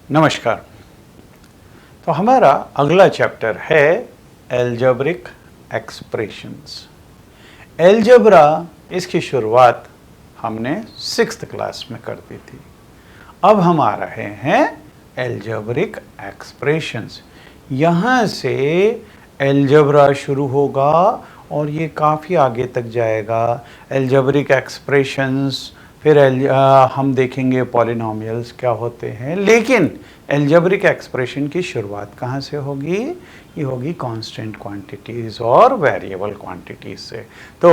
नमस्कार। तो हमारा अगला चैप्टर है एल्जेब्रिक एक्सप्रेशंस। एल्जेब्रा इसकी शुरुआत हमने 6th क्लास में कर दी थी। अब हम आ रहे हैं एल्जेब्रिक एक्सप्रेशंस। यहाँ से एल्जेब्रा शुरू होगा और ये काफ़ी आगे तक जाएगा। एल्जेब्रिक एक्सप्रेशंस, फिर हम देखेंगे पॉलिनोमियल्स क्या होते हैं। लेकिन एल्जेब्रिक एक्सप्रेशन की शुरुआत कहाँ से होगी? ये होगी कांस्टेंट क्वांटिटीज और वेरिएबल क्वांटिटीज से। तो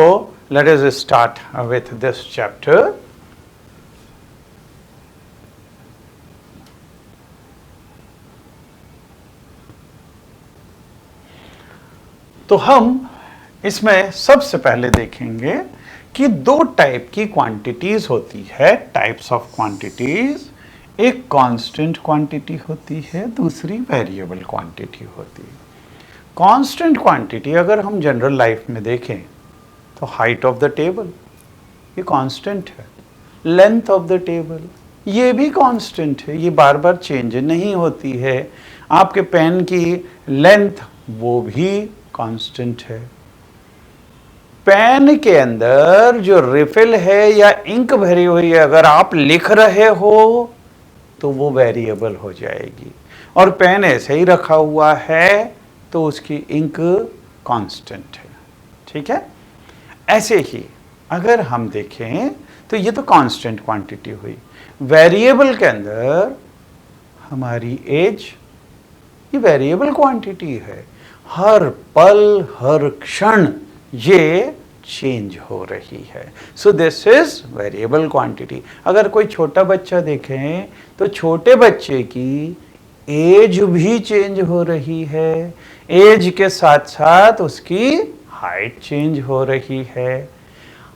let us start with this chapter. तो हम इसमें सबसे पहले देखेंगे कि दो टाइप की क्वांटिटीज होती है, टाइप्स ऑफ क्वांटिटीज। एक कांस्टेंट क्वांटिटी होती है, दूसरी वेरिएबल क्वांटिटी होती है। कांस्टेंट क्वांटिटी अगर हम जनरल लाइफ में देखें तो हाइट ऑफ द टेबल ये कांस्टेंट है, लेंथ ऑफ द टेबल ये भी कांस्टेंट है, ये बार बार चेंज नहीं होती है। आपके पेन की लेंथ वो भी कांस्टेंट है। पेन के अंदर जो रिफिल है या इंक भरी हुई है, अगर आप लिख रहे हो तो वो वेरिएबल हो जाएगी, और पेन ऐसे ही रखा हुआ है तो उसकी इंक कांस्टेंट है। ठीक है, ऐसे ही अगर हम देखें तो ये तो कांस्टेंट क्वांटिटी हुई। वेरिएबल के अंदर हमारी एज ये वेरिएबल क्वांटिटी है, हर पल हर क्षण ये चेंज हो रही है। सो दिस इज वेरिएबल क्वांटिटी। अगर कोई छोटा बच्चा देखें तो छोटे बच्चे की एज भी चेंज हो रही है, एज के साथ साथ उसकी हाइट चेंज हो रही है।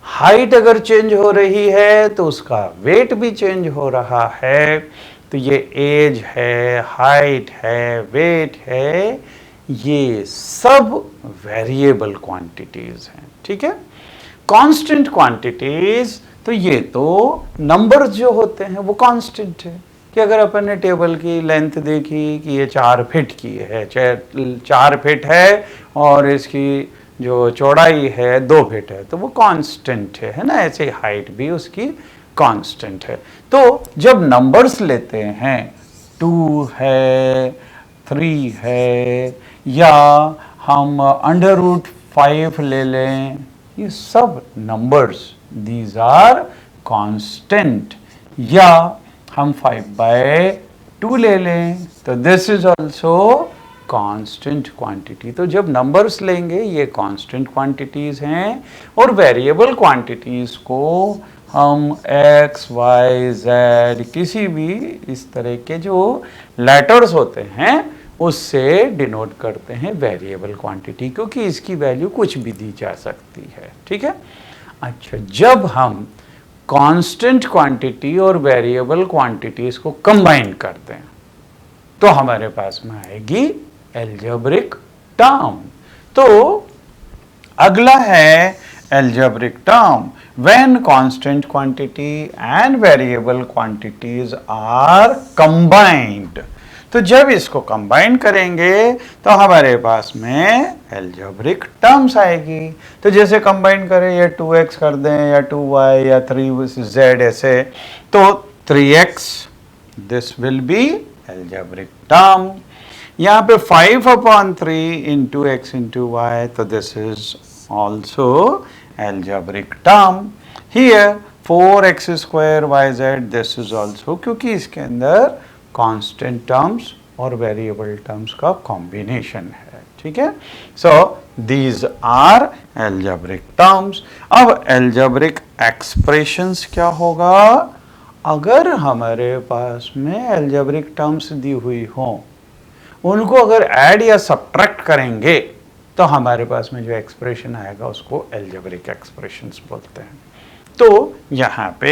हाइट अगर चेंज हो रही है तो उसका वेट भी चेंज हो रहा है। तो ये एज है, हाइट है, वेट है, ये सब वेरिएबल क्वांटिटीज हैं। ठीक है, कांस्टेंट क्वांटिटीज तो ये तो नंबर्स जो होते हैं वो कांस्टेंट है। कि अगर अपन ने टेबल की लेंथ देखी कि ये 4 फीट की है, 4 फीट है, और इसकी जो चौड़ाई है 2 फीट है, तो वो कांस्टेंट है ना। ऐसे हाइट भी उसकी कांस्टेंट है। तो जब नंबर्स लेते हैं, 2 है, 3 है, या हम √5 ले लें, ये सब नंबर्स दीज आर कांस्टेंट। या हम 5/2 ले लें तो this is also constant quantity. तो जब नंबर्स लेंगे ये कांस्टेंट क्वांटिटीज हैं, और वेरिएबल क्वांटिटीज को हम x, y, z किसी भी इस तरह के जो लेटर्स होते हैं उससे डिनोट करते हैं वेरिएबल क्वांटिटी, क्योंकि इसकी वैल्यू कुछ भी दी जा सकती है। ठीक है, अच्छा, जब हम कांस्टेंट क्वांटिटी और वेरिएबल क्वांटिटीज को कंबाइन करते हैं तो हमारे पास में आएगी एल्जेब्रिक टर्म। तो अगला है algebraic term, when constant quantity and variable quantities are combined. तो जब इसको कंबाइन करेंगे तो हमारे पास में एल्जेब्रिक टर्म्स आएगी। तो जैसे कंबाइन करें, ये 2x कर दें या 2y या 3z ऐसे, तो 3x this will be algebraic term. यहाँ पे 5/3 इंटू x इंटू y, तो this is also algebraic term. Here 4x² yz, this is also, क्योंकि इसके अंदर कांस्टेंट टर्म्स और वेरिएबल टर्म्स का कॉम्बिनेशन है। ठीक है, so these are algebraic terms. अब एल्जेब्रिक एक्सप्रेशंस क्या होगा? अगर हमारे पास में एल्जेब्रिक टर्म्स दी हुई हो, उनको अगर ऐड या सब्ट्रैक्ट करेंगे तो हमारे पास में जो एक्सप्रेशन आएगा उसको एल्जेब्रिक एक्सप्रेशंस बोलते हैं। तो यहां पे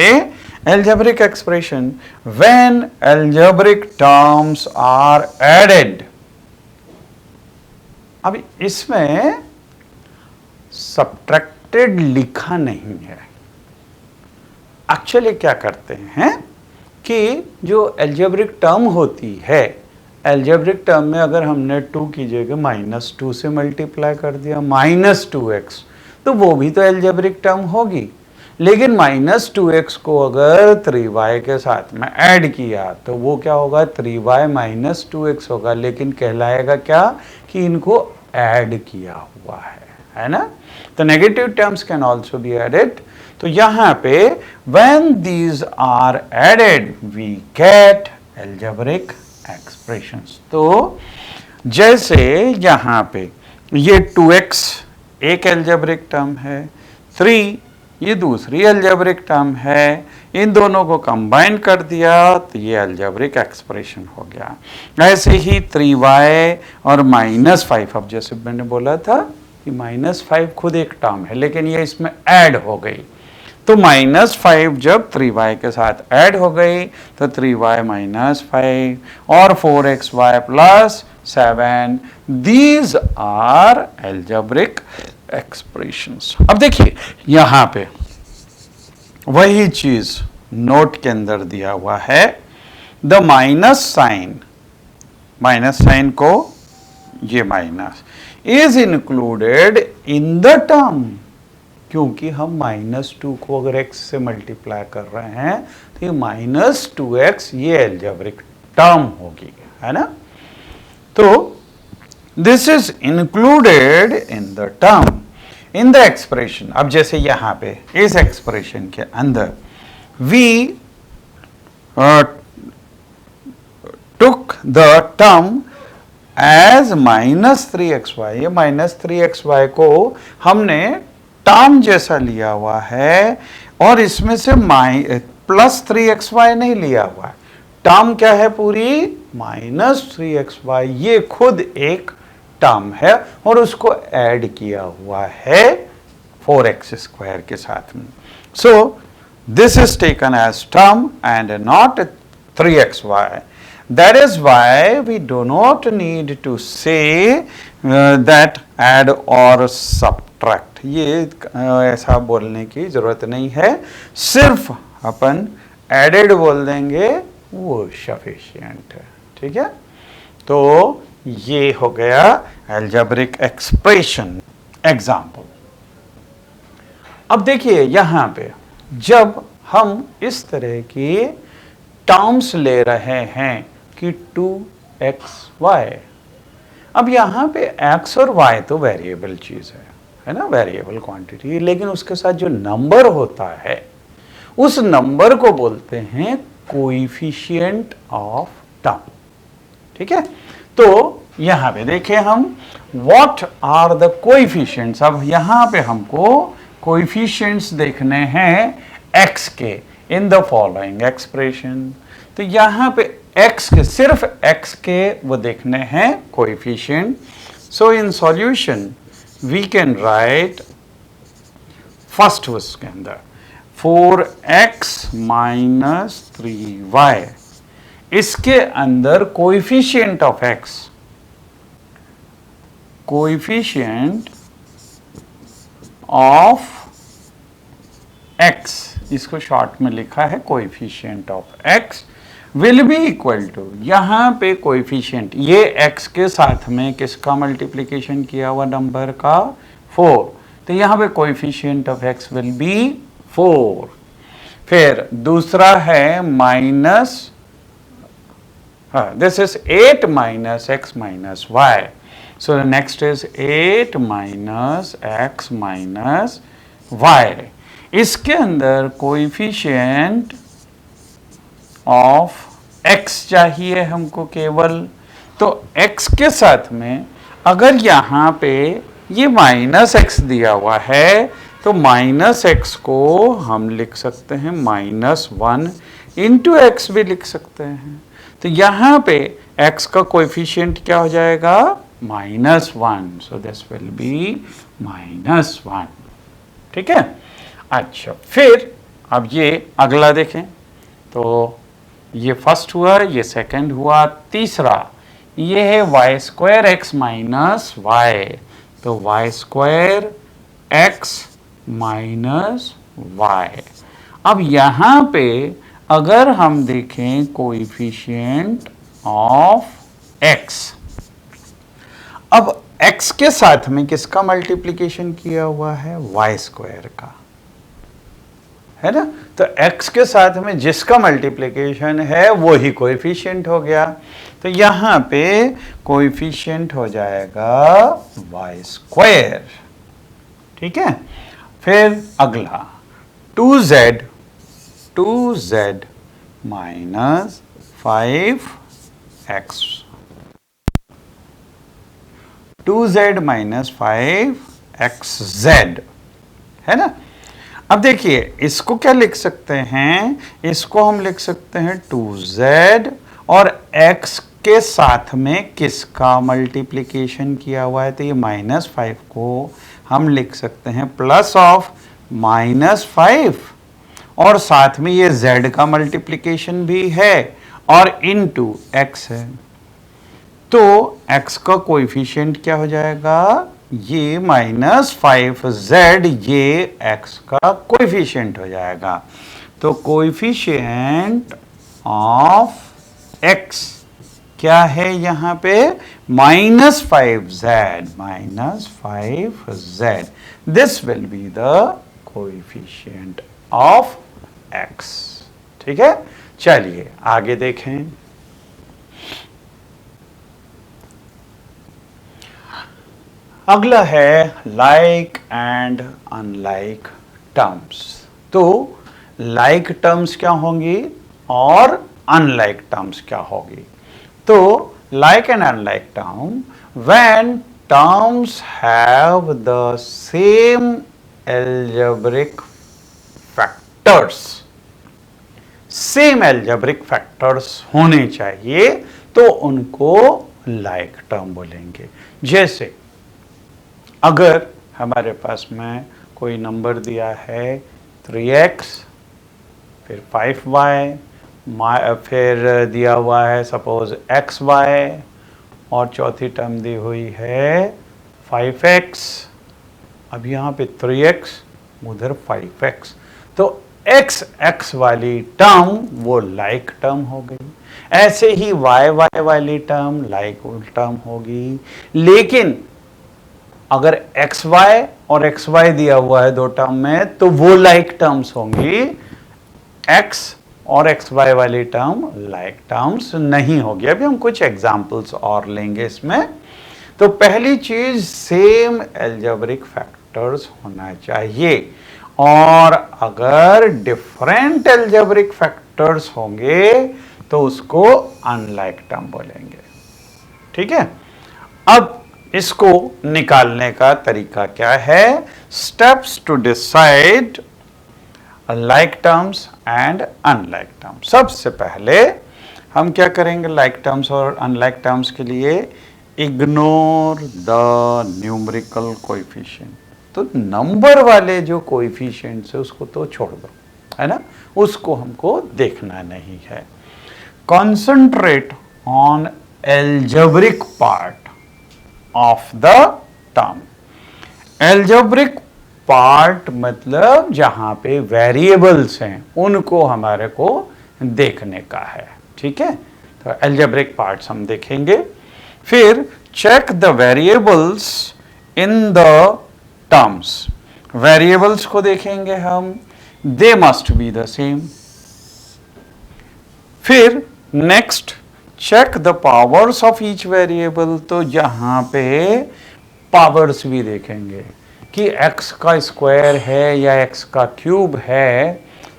algebraic expression, when algebraic terms are added. अब इसमें सब्ट्रैक्टेड लिखा नहीं है। एक्चुअली क्या करते हैं कि जो एल्जेब्रिक टर्म होती है, एल्जेब्रिक टर्म में अगर हमने 2 की जगह -2 से मल्टीप्लाई कर दिया, -2x, तो वो भी तो एल्जेब्रिक टर्म होगी। लेकिन -2x को अगर 3y के साथ में ऐड किया तो वो क्या होगा, 3y - 2x होगा, लेकिन कहलाएगा क्या कि इनको ऐड किया हुआ है ना। तो negative terms can also be added. तो यहाँ पे when these are added we get algebraic expressions। तो जैसे यहाँ पे ये 2x एक एल्जेब्रिक टर्म है, 3 ये दूसरी एल्जेब्रिक टर्म है, इन दोनों को कंबाइन कर दिया तो ये एल्जेब्रिक एक्सप्रेशन हो गया। ऐसे ही 3y और -5, अब जैसे मैंने बोला था कि -5 खुद एक टर्म है लेकिन ये इसमें ऐड हो गई, तो -5 जब 3y के साथ ऐड हो गई तो 3y - 5 और 4xy + 7, these are algebraic expressions. अब देखिए यहां पे वही चीज नोट के अंदर दिया हुआ है, द माइनस साइन को ये minus is included in the term, क्योंकि हम -2 को अगर x से मल्टीप्लाई कर रहे हैं तो ये -2x ये एल्जेब्रिक टर्म होगी, है ना। तो this is included in the term in the expression. अब जैसे यहां पे इस एक्सप्रेशन के अंदर we took the term as -3xy, ये -3xy को हमने टर्म जैसा लिया हुआ है और इसमें से +3xy नहीं लिया हुआ है। टर्म क्या है पूरी, -3xy, ये खुद एक टर्म है और उसको ऐड किया हुआ है 4x² के साथ में। So this is taken as term and not 3xy। That is why we do not need to say that add or subtract। ये ऐसा बोलने की जरूरत नहीं है, सिर्फ अपन एडेड बोल देंगे वो सफिशिएंट है, ठीक है। तो ये हो गया एल्जेब्रिक एक्सप्रेशन एग्जाम्पल। अब देखिए यहां पे जब हम इस तरह की टर्म्स ले रहे हैं कि 2xy, अब यहां पे x और y तो वेरिएबल चीज है ना, वेरिएबल क्वांटिटी, लेकिन उसके साथ जो नंबर होता है उस नंबर को बोलते हैं कोएफिशिएंट ऑफ टर्म, ठीक है। तो यहां पे देखें हम व्हाट आर द कोएफिशिएंट्स। अब यहां पे हमको कोएफिशिएंट्स देखने हैं x के इन द फॉलोइंग एक्सप्रेशन। तो यहां पे x के, सिर्फ x के वो देखने हैं coefficient. So in solution we can write first उसके अंदर 4x - 3y, इसके अंदर coefficient of x, coefficient of x, इसको शॉर्ट में लिखा है coefficient of x will be equal to, यहां पे कोएफिशिएंट ये x के साथ में किसका मल्टीप्लिकेशन किया हुआ नंबर का, 4, तो यहां पे coefficient of x will B 4। फिर दूसरा है minus, this is 8 - x - y, so next is 8 - x - y। इसके अंदर कोएफिशिएंट ऑफ x चाहिए हमको केवल, तो x के साथ में अगर यहाँ पे ये -x दिया हुआ है तो -x को हम लिख सकते हैं -1 × x भी लिख सकते हैं। तो यहाँ पे x का कोएफिशिएंट क्या हो जाएगा, -1, सो दिस विल बी -1, ठीक है। अच्छा, फिर अब ये अगला देखें, तो ये फर्स्ट हुआ, ये सेकंड हुआ, तीसरा ये है y² x - y, तो y² x - y। अब यहां पे अगर हम देखें कोएफिशिएंट ऑफ x, अब x के साथ में किसका मल्टीप्लिकेशन किया हुआ है? y स्क्वायर का, है ना। तो x के साथ में जिसका मल्टीप्लिकेशन है वो ही कोएफिशिएंट हो गया। तो यहां पे कोएफिशिएंट हो जाएगा y स्क्वायर, ठीक है। फिर अगला 2z minus 5x, 2z minus 5xz, है ना। अब देखिए इसको क्या लिख सकते हैं? इसको हम लिख सकते हैं 2z और x के साथ में किसका मल्टीप्लिकेशन किया हुआ है? तो ये -5 को हम लिख सकते हैं प्लस ऑफ -5 और साथ में ये z का मल्टीप्लिकेशन भी है और इनटू x है। तो x का कोएफिशिएंट क्या हो जाएगा? ये -5z, ये x का कोएफिशिएंट हो जाएगा। तो कोएफिशिएंट ऑफ x क्या है यहाँ पे? -5z, -5z। This will be the coefficient of x, ठीक है। चलिए आगे देखें। अगला है लाइक एंड अनलाइक टर्म्स। तो लाइक टर्म्स क्या होंगी और अनलाइक टर्म्स क्या होगी? तो like and unlike term, when terms have the same algebraic factors, same algebraic factors होने चाहिए तो उनको लाइक टर्म बोलेंगे। जैसे अगर हमारे पास में कोई नंबर दिया है 3x, फिर 5y, फिर दिया हुआ है सपोज xy और चौथी टर्म दी हुई है 5x, अब यहाँ पे 3x, उधर 5x, तो x वाली टर्म वो लाइक टर्म हो गई। ऐसे ही y वाली टर्म लाइक टर्म होगी। लेकिन अगर xy और xy दिया हुआ है दो टर्म में तो वो लाइक टर्म्स होंगी, x और xy वाली टर्म लाइक टर्म्स नहीं होगी। अभी हम कुछ एग्जांपल्स और लेंगे इसमें। तो पहली चीज सेम अलजेब्रिक फैक्टर्स होना चाहिए, और अगर डिफरेंट अलजेब्रिक फैक्टर्स होंगे तो उसको अनलाइक टर्म बोलेंगे, ठीक है। अब इसको निकालने का तरीका क्या है? Steps to decide like terms and unlike terms. सबसे पहले हम क्या करेंगे लाइक टर्म्स और अनलाइक टर्म्स के लिए? Ignore the numerical coefficient. तो नंबर वाले जो कोएफिशिएंट्स है उसको तो छोड़ दो, है ना, उसको हमको देखना नहीं है। Concentrate on algebraic part of the term. Algebraic part मतलब जहां पे वेरिएबल्स हैं उनको हमारे को देखने का है, ठीक है। तो अलजेब्रिक पार्ट्स हम देखेंगे। फिर check the variables in the terms. Variables को देखेंगे हम, they must be the same. फिर next check the powers of each variable. तो यहाँ पे पावर्स भी देखेंगे कि x का स्क्वायर है या x का क्यूब है।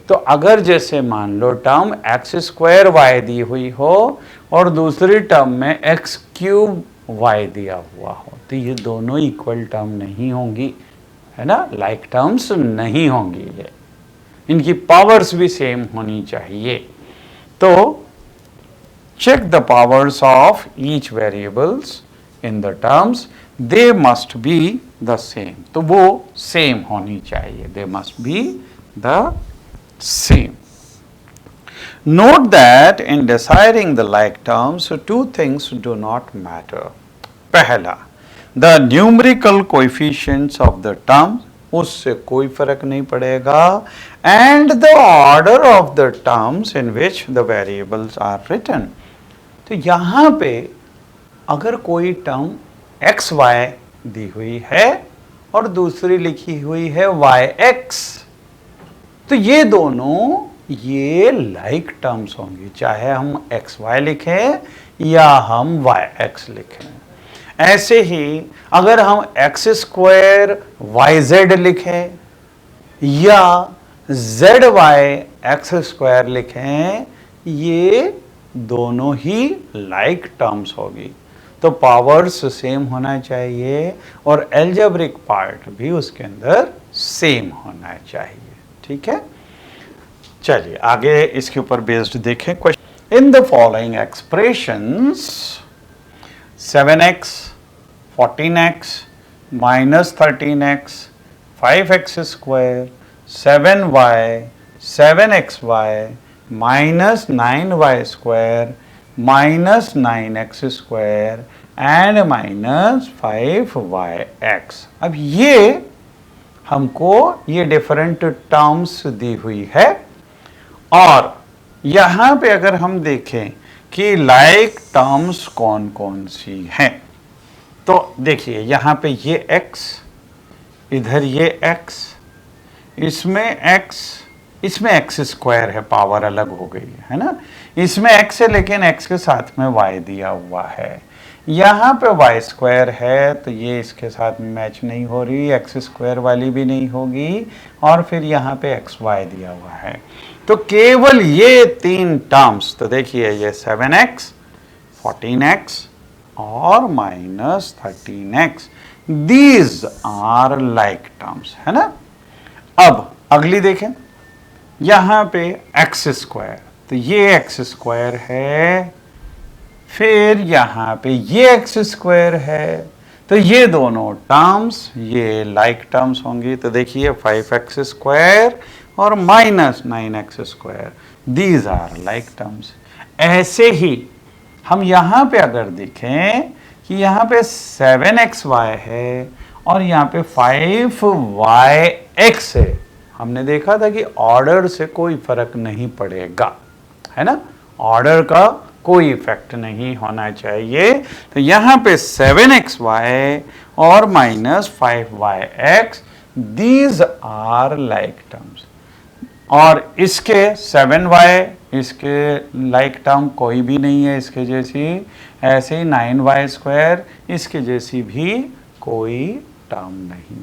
तो अगर जैसे मान लो टर्म x स्क्वायर y दी हुई हो और दूसरी टर्म में x क्यूब y दिया हुआ हो, तो ये दोनों इक्वल टर्म नहीं होंगी, है ना, लाइक टर्म्स नहीं होंगी। ये इनकी पावर्स भी सेम होनी चाहिए। तो check the powers of each variables in the terms, they must be the same। तो वो सेम होनी चाहिए, they must be the same। Note that in deciding the like terms, two things do not matter। पहला, the numerical coefficients of the term उससे कोई फर्क नहीं पड़ेगा। And the order of the terms in which the variables are written. तो यहां पे अगर कोई टर्म एक्स वाई दी हुई है और दूसरी लिखी हुई है वाई एक्स, तो ये दोनों ये लाइक टर्म्स होंगी, चाहे हम एक्स वाई लिखें या हम वाई एक्स लिखें। ऐसे ही अगर हम एक्स स्क्वायर वाई जेड लिखें या जेड वाई एक्स स्क्वायर लिखें, ये दोनों ही लाइक टर्म्स होगी। तो पावर्स सेम होना चाहिए और एल्जेब्रिक पार्ट भी उसके अंदर सेम होना चाहिए। ठीक है, चलिए आगे इसके ऊपर बेस्ड देखें question. In the following expressions 7x 14x minus 13x 5x square 7y 7xy minus 9y square minus 9x square and minus 5yx। अब ये हमको ये डिफरेंट टर्म्स दी हुई है और यहां पे अगर हम देखें कि लाइक टर्म्स कौन कौन सी हैं, तो देखिए यहां पे ये x, इधर ये x, इसमें x, इसमें x स्क्वायर है, पावर अलग हो गई है ना। इसमें x है लेकिन x के साथ में y दिया हुआ है। यहाँ पे y स्क्वायर है तो ये इसके साथ में मैच नहीं हो रही, x स्क्वायर वाली भी नहीं होगी, और फिर यहाँ पे xy दिया हुआ है। तो केवल ये तीन टर्म्स, तो देखिए ये 7x 14x और minus 13x, these are like terms, है ना। अब अगली देखें, यहां पे एक्स स्क्वायर, तो ये एक्स स्क्वायर है, फिर यहां पे ये एक्स स्क्वायर है, तो ये दोनों टर्म्स ये लाइक टर्म्स होंगी। तो देखिए 5x स्क्वायर और minus 9x square, these are like terms. ऐसे ही हम यहां पे अगर देखें कि यहां पे 7xy है और यहां पे 5yx है, हमने देखा था कि ऑर्डर से कोई फर्क नहीं पड़ेगा, है ना, ऑर्डर का कोई इफेक्ट नहीं होना चाहिए। तो यहां पे 7xy और minus 5yx, these are like terms. और इसके 7y, इसके लाइक टर्म कोई भी नहीं है इसके जैसी, ऐसे ही 9y स्क्वायर, इसके जैसी भी कोई टर्म नहीं।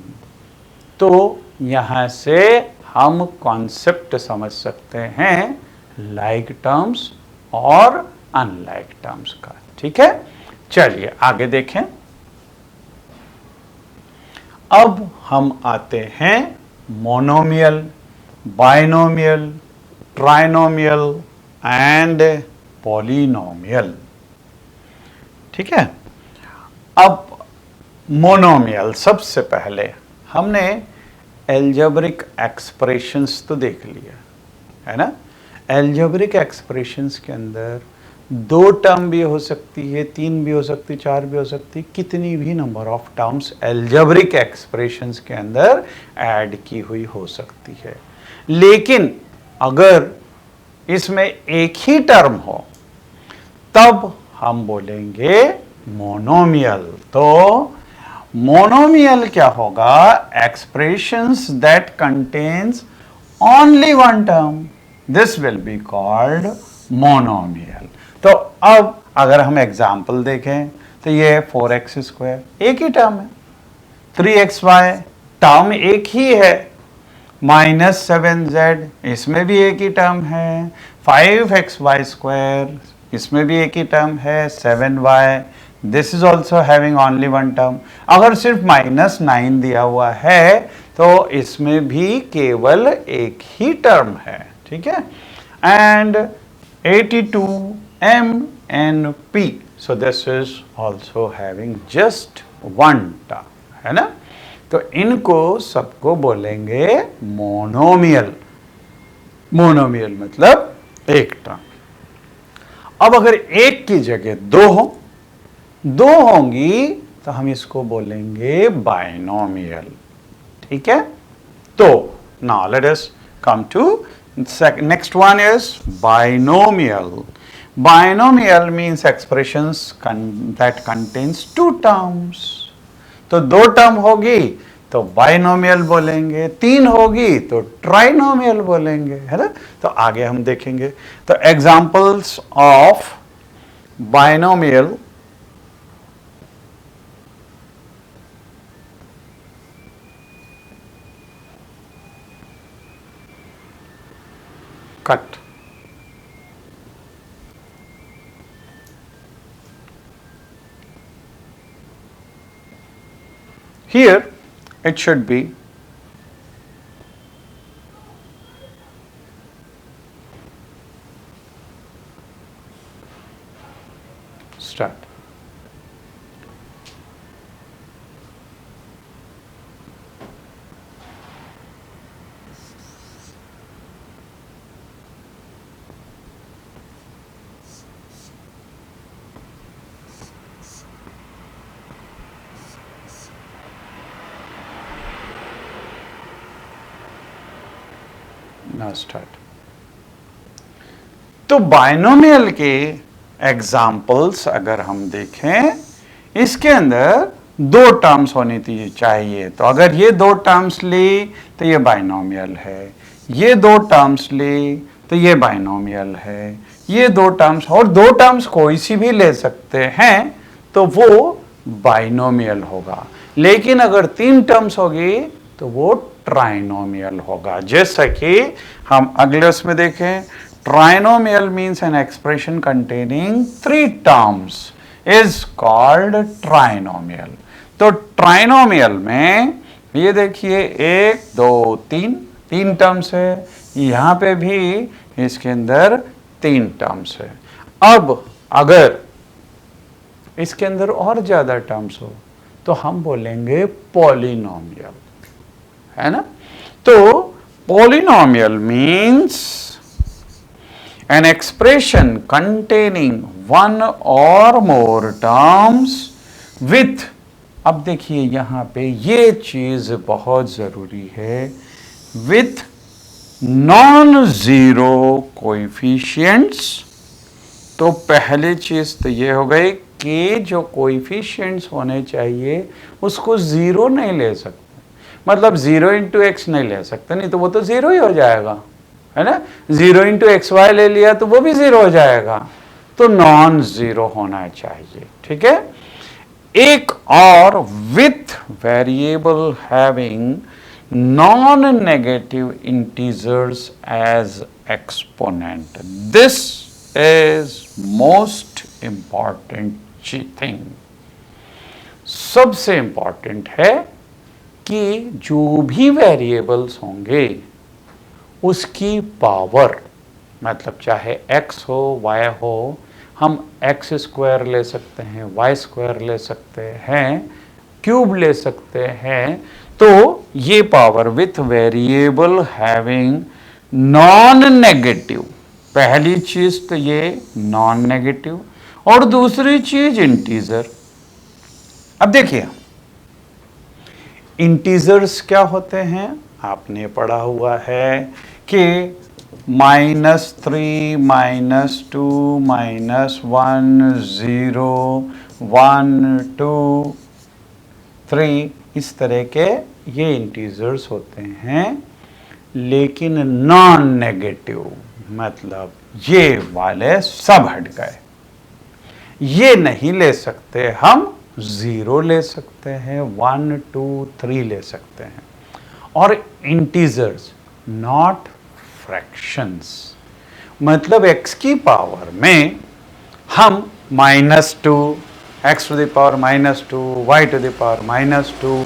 तो यहाँ से हम कॉन्सेप्ट समझ सकते हैं लाइक टर्म्स और अनलाइक टर्म्स का। ठीक है, चलिए आगे देखें। अब हम आते हैं monomial, binomial, trinomial and polynomial. ठीक है, अब मोनोमियल, सबसे पहले हमने एल्जेब्रिक एक्सप्रेशंस तो देख लिया है ना। एल्जेब्रिक एक्सप्रेशंस के अंदर दो टर्म भी हो सकती है, तीन भी हो सकती, चार भी हो सकती, कितनी भी number of terms algebraic expressions के अंदर ऐड की हुई हो सकती है। लेकिन अगर इसमें एक ही टर्म हो तब हम बोलेंगे मोनोमियल। तो मोनोमियल क्या होगा? Expressions that contains only one term, this will be called monomial. तो अब अगर हम एग्जाम्पल देखें तो ये 4x स्क्वायर एक ही टर्म है, 3xy टर्म एक ही है, माइनस 7z इसमें भी एक ही टर्म है, 5xy स्क्वायर इसमें भी एक ही टर्म है, 7y this is also having only one term. अगर सिर्फ -9 दिया हुआ है तो इसमें भी केवल एक ही टर्म है। ठीक है, and 82 MNP, so this is also having just one term, है ना। तो इनको सबको बोलेंगे मोनोमियल। मोनोमियल मतलब एक टर्म। अब अगर एक की जगह दो होंगी तो हम इसको बोलेंगे बाइनोमियल। ठीक है, तो now let us come to next one is binomial. Binomial means expressions that contains two terms. तो दो टर्म होगी तो बाइनोमियल बोलेंगे, तीन होगी तो ट्राइनोमियल बोलेंगे, है ना। तो आगे हम देखेंगे। तो examples of binomial, cut, here it should be start. Now start. तो बाइनोमियल के एग्जाम्पल्स अगर हम देखें, इसके अंदर दो टर्म्स होनी चाहिए। तो अगर ये दो टर्म्स ली तो ये बाइनोमियल है, ये दो टर्म्स ली तो ये बाइनोमियल है, ये दो टर्म्स, और दो टर्म्स कोई सी भी ले सकते हैं तो वो बाइनोमियल होगा। लेकिन अगर तीन टर्म्स होगी तो वो ट्राइनोमियल होगा। जैसा कि हम अगले उसमें देखें, trinomial means an expression containing three terms is called trinomial. तो ट्राइनोमियल में ये देखिए एक दो तीन, तीन टर्म्स है, यहां पे भी इसके अंदर तीन टर्म्स है। अब अगर इसके अंदर और ज्यादा टर्म्स हो तो हम बोलेंगे पॉलिनोमियल, है ना। तो polynomial means an expression containing one और मोर टर्म्स विथ, अब देखिए यहां पे ये चीज बहुत जरूरी है, विथ नॉन जीरो कोएफिशिएंट्स। तो पहली चीज तो ये हो गई कि जो कोएफिशिएंट्स होने चाहिए उसको जीरो नहीं ले सकते, मतलब 0 इंटू एक्स नहीं ले सकते, नहीं तो वो तो जीरो ही हो जाएगा, है ना। 0 इंटू एक्स वाई ले लिया तो वो भी जीरो हो जाएगा। तो नॉन जीरो होना चाहिए, ठीक है। एक और with variable having non negative integers as exponent, this is most important thing. सबसे इंपॉर्टेंट है कि जो भी वेरिएबल्स होंगे उसकी पावर, मतलब चाहे x हो y हो, हम x स्क्वायर ले सकते हैं, y स्क्वायर ले सकते हैं, क्यूब ले सकते हैं। तो ये power with variable having non negative, पहली चीज तो ये नॉन नेगेटिव, और दूसरी चीज इंटीजर। अब देखिए इंटीजर्स क्या होते हैं, आपने पढ़ा हुआ है कि -3, -2, -1, 0, 1, 2, 3, इस तरह के ये इंटीजर्स होते हैं। लेकिन नॉन नेगेटिव मतलब ये वाले सब हट गए, ये नहीं ले सकते हम, 0 ले सकते हैं, 1, 2, 3 ले सकते हैं। और इंटीजर्स नॉट फ्रैक्शंस, मतलब x की पावर में हम -2, x to the power -2, y to the power -2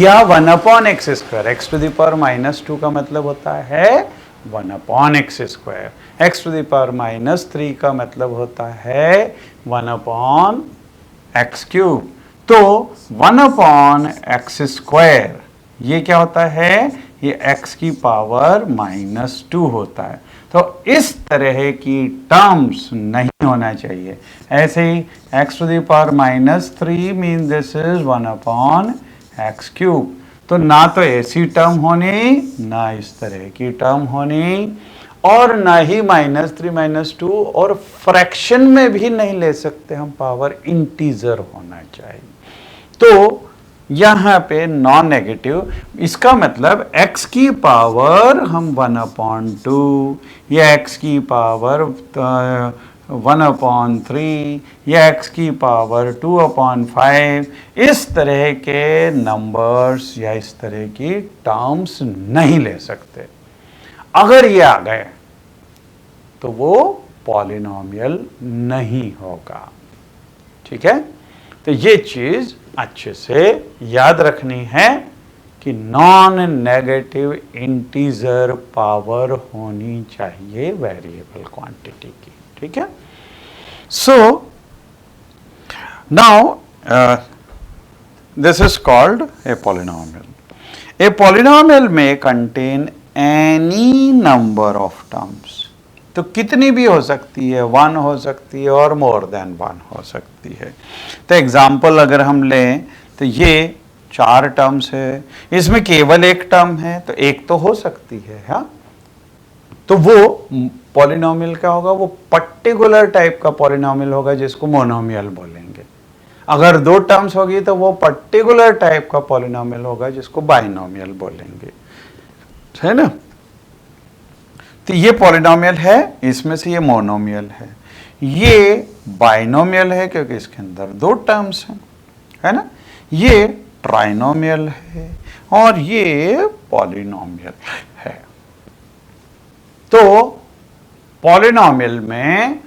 या 1/x², x to the power -2 का मतलब होता है 1/x², x to the power -3 का मतलब होता है 1/x³। तो 1/x² ये क्या होता है, ये x की पावर -2 होता है। तो इस तरह की टर्म्स नहीं होना चाहिए। ऐसे ही x to the power -3 mean this is 1/x³। तो ना तो ऐसी टर्म होनी, ना इस तरह की टर्म होनी, और ना ही -3 -2, और फ्रैक्शन में भी नहीं ले सकते हम पावर, इंटीजर होना चाहिए। तो यहां पे नॉन नेगेटिव, इसका मतलब x की पावर हम 1/2 या x की पावर 1/3 या x की पावर 2/5, इस तरह के नंबर्स या इस तरह की टर्म्स नहीं ले सकते। अगर ये आ गए तो वो पॉलिनॉमियल नहीं होगा। ठीक है, तो ये चीज अच्छे से याद रखनी है कि नॉन नेगेटिव इंटीजर पावर होनी चाहिए वेरिएबल क्वांटिटी की। ठीक है, so now this is called a polynomial. A polynomial में contain any number of terms, तो कितनी भी हो सकती है, 1 हो सकती है और मोर देन 1 हो सकती है। तो एग्जाम्पल अगर हम लें तो ये 4 टर्म्स है, इसमें केवल एक टर्म है तो एक तो हो सकती है। हाँ, तो वो पॉलिनॉमियल क्या होगा, वो पर्टिकुलर टाइप का पॉलिनॉमियल होगा जिसको मोनोमियल बोलेंगे। अगर 2 टर्म्स होगी तो वो पर्टिकुलर टाइप का पॉलिनॉमियल होगा जिसको बाइनोमियल बोलेंगे, है ना। तो ये पॉलिनॉमियल है, इसमें से ये मोनोमियल है, ये बाइनोमियल है क्योंकि इसके अंदर 2 टर्म्स हैं, है ना। ये ट्राइनोमियल है और ये पॉलिनॉमियल है। तो पॉलिनॉमियल में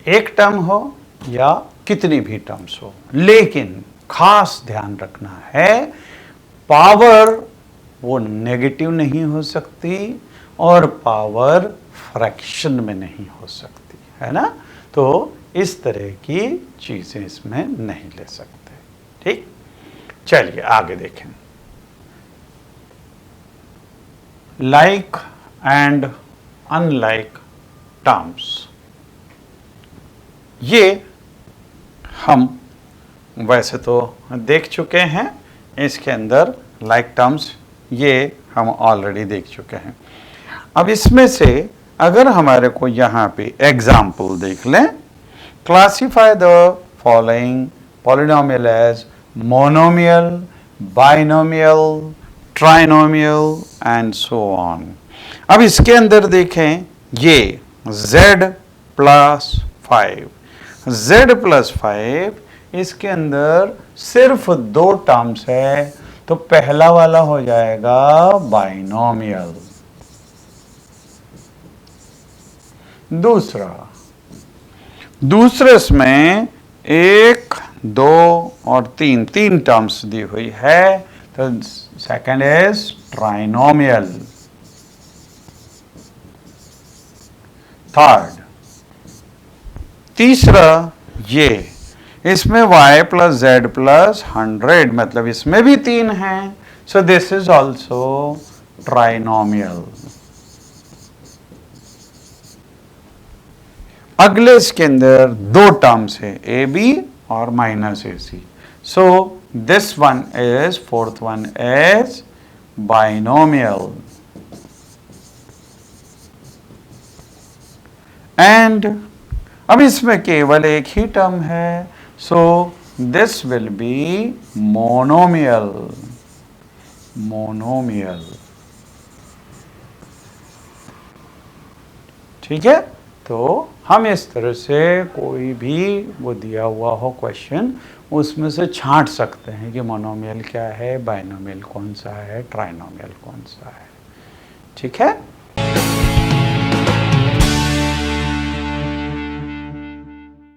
एक टर्म हो या कितनी भी टर्म्स हो, लेकिन खास ध्यान रखना है पावर वो नेगेटिव नहीं हो सकती और पावर फ्रैक्शन में नहीं हो सकती, है ना। तो इस तरह की चीजें इसमें नहीं ले सकते। ठीक, चलिए आगे देखें। लाइक एंड अनलाइक टर्म्स, ये हम वैसे तो देख चुके हैं, इसके अंदर लाइक टर्म्स ये हम ऑलरेडी देख चुके हैं। अब इसमें से अगर हमारे को यहाँ पे एग्जाम्पल देख लें, classify the following polynomial as monomial, binomial, trinomial and so on. अब इसके अंदर देखें, ये z + 5, z + 5, इसके अंदर सिर्फ 2 टर्म्स है, तो पहला वाला हो जाएगा बाइनोमियल। दूसरे में 1, 2 और 3 टर्म्स दी हुई है, तो सेकंड इज ट्राइनोमियल। थर्ड, तीसरा ये, इसमें y + z + 100, मतलब इसमें भी 3 हैं, सो दिस इज ऑल्सो ट्राइनोमियल। अगले इसके अंदर 2 टर्म्स है, AB और -AC, so this one is, fourth one is binomial. And अब इसमें केवल एक ही टर्म है, so this will B monomial. ठीक है, तो हम इस तरह से कोई भी वो दिया हुआ हो क्वेश्चन, उसमें से छांट सकते हैं कि मोनोमियल क्या है, बाइनोमियल कौन सा है, ट्राइनोमियल कौन सा है। ठीक है।